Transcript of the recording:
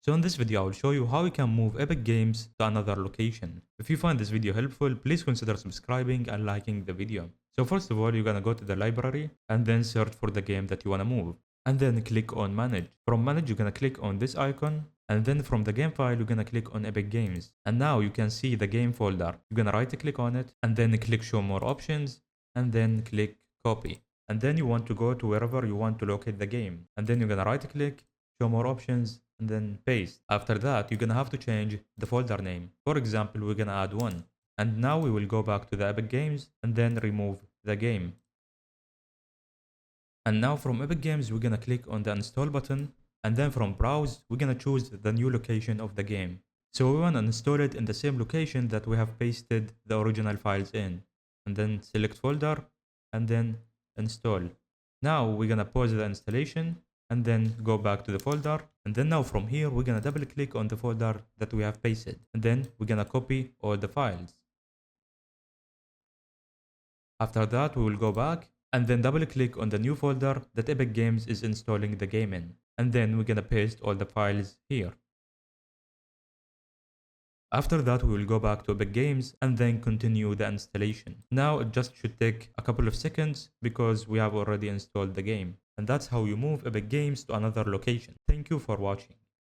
So in this video, I will show you how you can move Epic Games to another location. If you find this video helpful, please consider subscribing and liking the video. So first of all, you're gonna go to the library and then search for the game that you wanna move. And then click on Manage. From Manage, you're gonna click on this icon. And then from the game file, you're gonna click on Epic Games. And now you can see the game folder. You're gonna right click on it and then click Show More Options and then click Copy. And then you want to go to wherever you want to locate the game. And then you're gonna right click, Show More Options, and then paste. After that, you're gonna have to change the folder name. For example, we're gonna add one. And now we will go back to the Epic Games and then remove the game. And now from Epic Games, we're gonna click on the install button. And then from browse, we're gonna choose the new location of the game. So we wanna install it in the same location that we have pasted the original files in. And then select folder and then install. Now we're gonna pause the installation and then go back to the folder. And then now from here, we're gonna double click on the folder that we have pasted. And then we're gonna copy all the files. After that, we will go back and then double click on the new folder that Epic Games is installing the game in. And then we're gonna paste all the files here. After that, we will go back to Epic Games and then continue the installation. Now it just should take a couple of seconds because we have already installed the game. And that's how you move Epic Games to another location. Thank you for watching.